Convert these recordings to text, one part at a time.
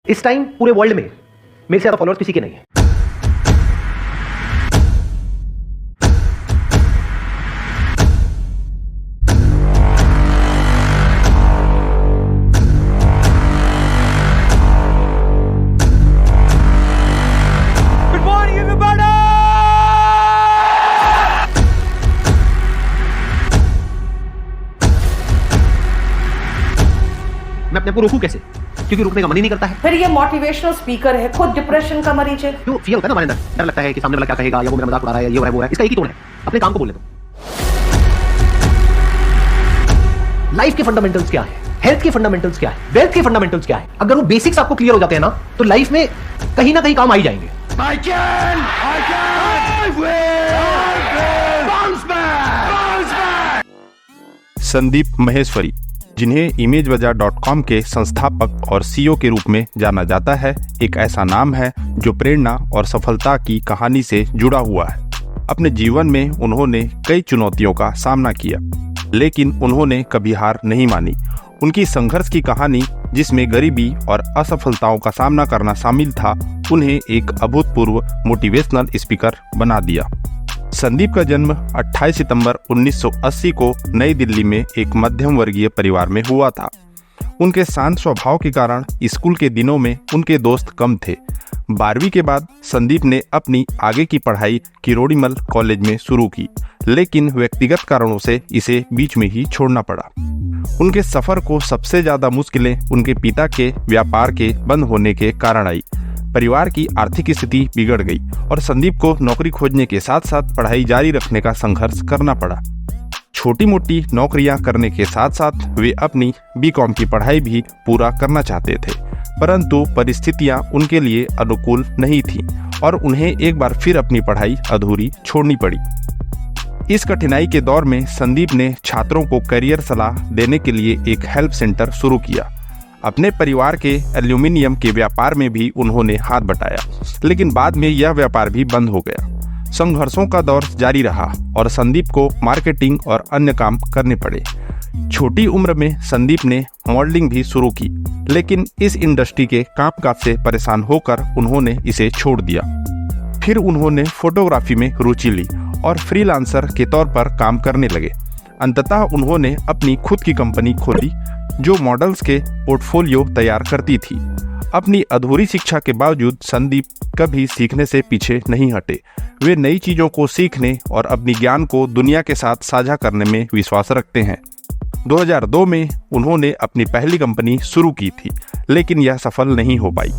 इस टाइम पूरे वर्ल्ड में मेरे से ज्यादा फॉलोअर्स किसी के नहीं है। मैं अपने आप को रोकूं कैसे? क्योंकि रुकने का मन ही नहीं करता है। फिर ये मोटिवेशनल स्पीकर है, खुद डिप्रेशन का मरीज है। जो फील होता है ना हमारे अंदर, डर लगता है कि सामने वाला क्या कहेगा, या वो मेरा मजाक उड़ा रहा है, ये हो रहा है वो है। इसका एक ही टोन है, अपने काम को बोलने दो। लाइफ के फंडामेंटल्स क्या है, हेल्थ के फंडामेंटल्स क्या है, वेल्थ के फंडामेंटल्स क्या है, अगर वो बेसिक्स आपको क्लियर हो जाते हैं ना, तो लाइफ में कहीं ना कहीं काम आ ही जाएंगे। संदीप माहेश्वरी, जिन्हें इमेजबाजार.com के संस्थापक और सीईओ के रूप में जाना जाता है, एक ऐसा नाम है जो प्रेरणा और सफलता की कहानी से जुड़ा हुआ है। अपने जीवन में उन्होंने कई चुनौतियों का सामना किया, लेकिन उन्होंने कभी हार नहीं मानी। उनकी संघर्ष की कहानी, जिसमें गरीबी और असफलताओं का सामना करना शामिल था, उन्हें एक अभूतपूर्व मोटिवेशनल स्पीकर बना दिया। संदीप का जन्म 28 सितंबर 1980 को नई दिल्ली में एक मध्यम वर्गीय परिवार में हुआ था। उनके शांत स्वभाव के कारण स्कूल के दिनों में उनके दोस्त कम थे। 12वीं के बाद संदीप ने अपनी आगे की पढ़ाई किरोड़ीमल कॉलेज में शुरू की, लेकिन व्यक्तिगत कारणों से इसे बीच में ही छोड़ना पड़ा। उनके सफर को सबसे ज्यादा मुश्किलें उनके पिता के व्यापार के बंद होने के कारण आई। परिवार की आर्थिक स्थिति बिगड़ गई और संदीप को नौकरी खोजने के साथ साथ पढ़ाई जारी रखने का संघर्ष करना पड़ा। छोटी मोटी नौकरियां करने के साथ साथ वे अपनी बीकॉम की पढ़ाई भी पूरा करना चाहते थे, परंतु परिस्थितियां उनके लिए अनुकूल नहीं थीं और उन्हें एक बार फिर अपनी पढ़ाई अधूरी छोड़नी पड़ी। इस कठिनाई के दौर में संदीप ने छात्रों को करियर सलाह देने के लिए एक हेल्प सेंटर शुरू किया। अपने परिवार के एल्यूमिनियम के व्यापार में भी उन्होंने हाथ बटाया, लेकिन बाद में यह व्यापार भी बंद हो गया। संघर्षों का दौर जारी रहा और संदीप को मार्केटिंग और अन्य काम करने पड़े। छोटी उम्र में संदीप ने मॉडलिंग भी शुरू की, लेकिन इस इंडस्ट्री के कामकाज से परेशान होकर उन्होंने इसे छोड़ दिया। फिर उन्होंने फोटोग्राफी में रुचि ली और फ्रीलांसर के तौर पर काम करने लगे। अंततः उन्होंने अपनी खुद की कंपनी खोली जो मॉडल्स के पोर्टफोलियो तैयार करती थी। अपनी अधूरी शिक्षा के बावजूद संदीप कभी सीखने से पीछे नहीं हटे। वे नई चीज़ों को सीखने और अपनी ज्ञान को दुनिया के साथ साझा करने में विश्वास रखते हैं। 2002 में उन्होंने अपनी पहली कंपनी शुरू की थी, लेकिन यह सफल नहीं हो पाई।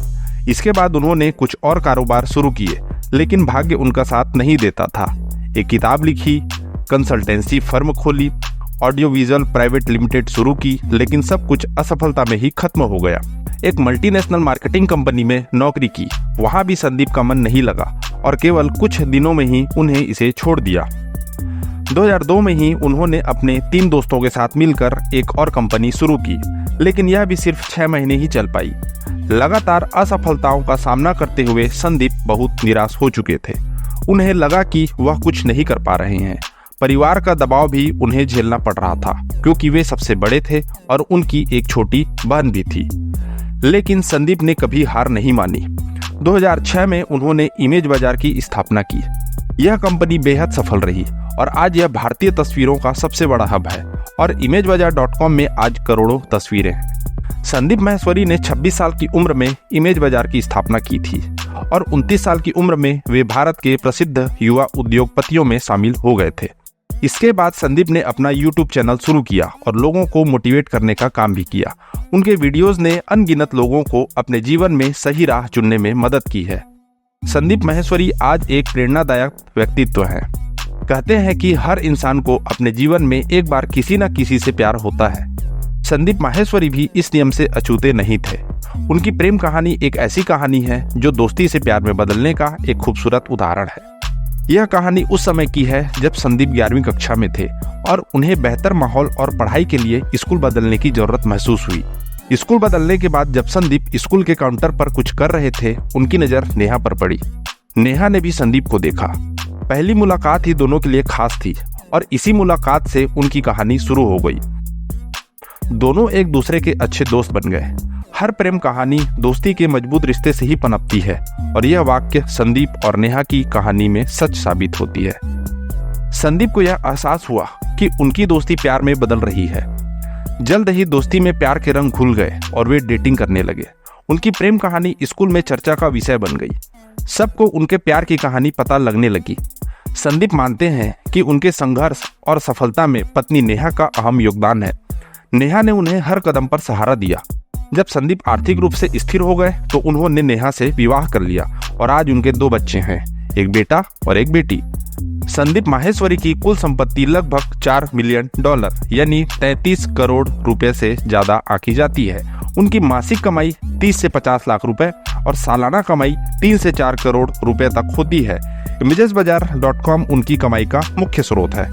इसके बाद उन्होंने कुछ और कारोबार शुरू किए, लेकिन भाग्य उनका साथ नहीं देता था। एक किताब लिखी, कंसल्टेंसी फर्म खोली, ऑडियो विजुअल प्राइवेट लिमिटेड शुरू की, लेकिन सब कुछ असफलता में ही खत्म हो गया। एक मल्टीनेशनल मार्केटिंग कंपनी में नौकरी की, वहां भी संदीप का मन नहीं लगा और केवल कुछ दिनों में ही उन्हें इसे छोड़ दिया। 2002 में ही उन्होंने अपने 3 दोस्तों के साथ मिलकर एक और कंपनी शुरू की, लेकिन यह भी सिर्फ 6 महीने ही चल पाई। लगातार असफलताओं का सामना करते हुए संदीप बहुत निराश हो चुके थे। उन्हें लगा कि वह कुछ नहीं कर पा रहे हैं। परिवार का दबाव भी उन्हें झेलना पड़ रहा था, क्योंकि वे सबसे बड़े थे और उनकी एक छोटी बहन भी थी। लेकिन संदीप ने कभी हार नहीं मानी। 2006 में उन्होंने इमेज बाजार की स्थापना की। यह कंपनी बेहद सफल रही और आज यह भारतीय तस्वीरों का सबसे बड़ा हब है और इमेजबाजार.com में आज करोड़ों तस्वीरें हैं। संदीप माहेश्वरी ने 26 साल की उम्र में इमेज बाजार की स्थापना की थी और 29 साल की उम्र में वे भारत के प्रसिद्ध युवा उद्योगपतियों में शामिल हो गए थे। इसके बाद संदीप ने अपना YouTube चैनल शुरू किया और लोगों को मोटिवेट करने का काम भी किया। उनके वीडियोस ने अनगिनत लोगों को अपने जीवन में सही राह चुनने में मदद की है। संदीप माहेश्वरी आज एक प्रेरणादायक व्यक्तित्व हैं। कहते हैं कि हर इंसान को अपने जीवन में एक बार किसी न किसी से प्यार होता है। संदीप माहेश्वरी भी इस नियम से अछूते नहीं थे। उनकी प्रेम कहानी एक ऐसी कहानी है जो दोस्ती से प्यार में बदलने का एक खूबसूरत उदाहरण है। यह कहानी उस समय की है जब संदीप 11वीं कक्षा में थे और उन्हें बेहतर माहौल और पढ़ाई के लिए स्कूल बदलने की जरूरत महसूस हुई। स्कूल बदलने के बाद जब संदीप स्कूल के काउंटर पर कुछ कर रहे थे, उनकी नज़र नेहा पर पड़ी। नेहा ने भी संदीप को देखा। पहली मुलाकात ही दोनों के लिए खास थी और इसी मुलाकात से उनकी कहानी शुरू हो गई। दोनों एक दूसरे के अच्छे दोस्त बन गए। हर प्रेम कहानी दोस्ती के मजबूत रिश्ते से ही पनपती है और यह वाक्य संदीप और नेहा की कहानी में सच साबित होती है। संदीप को यह एहसास हुआ कि उनकी दोस्ती प्यार में बदल रही है। जल्द ही दोस्ती में प्यार के रंग घुल गए और वे डेटिंग करने लगे। उनकी प्रेम कहानी स्कूल में चर्चा का विषय बन गई। सबको उनके प्यार की कहानी पता लगने लगी। संदीप मानते हैं कि उनके संघर्ष और सफलता में पत्नी नेहा का अहम योगदान है। नेहा ने उन्हें हर कदम पर सहारा दिया। जब संदीप आर्थिक रूप से स्थिर हो गए तो उन्होंने नेहा से विवाह कर लिया और आज उनके 2 बच्चे हैं, एक बेटा और एक बेटी। संदीप माहेश्वरी की कुल संपत्ति लगभग $4 मिलियन यानी 33 करोड़ रुपए से ज्यादा आंकी जाती है। उनकी मासिक कमाई 30 से 50 लाख रुपए और सालाना कमाई 3 से 4 करोड़ रुपए तक होती है। imagesbazaar.com उनकी कमाई का मुख्य स्रोत है।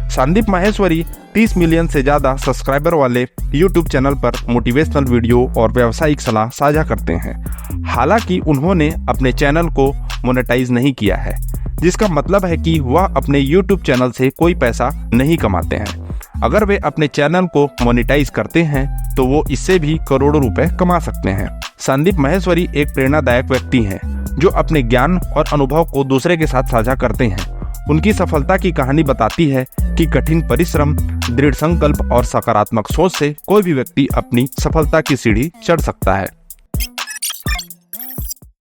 संदीप माहेश्वरी 30 मिलियन से ज्यादा सब्सक्राइबर वाले YouTube चैनल पर मोटिवेशनल वीडियो और व्यावसायिक सलाह साझा करते हैं। हालांकि उन्होंने अपने चैनल को मोनेटाइज नहीं किया है, जिसका मतलब है कि वह अपने YouTube चैनल से कोई पैसा नहीं कमाते हैं। अगर वे अपने चैनल को मोनेटाइज करते हैं तो वो इससे भी करोड़ों रुपए कमा सकते हैं। संदीप माहेश्वरी एक प्रेरणादायक व्यक्ति हैं जो अपने ज्ञान और अनुभव को दूसरे के साथ साझा करते हैं। उनकी सफलता की कहानी बताती है कि कठिन परिश्रम, दृढ़ संकल्प और सकारात्मक सोच से कोई भी व्यक्ति अपनी सफलता की सीढ़ी चढ़ सकता है।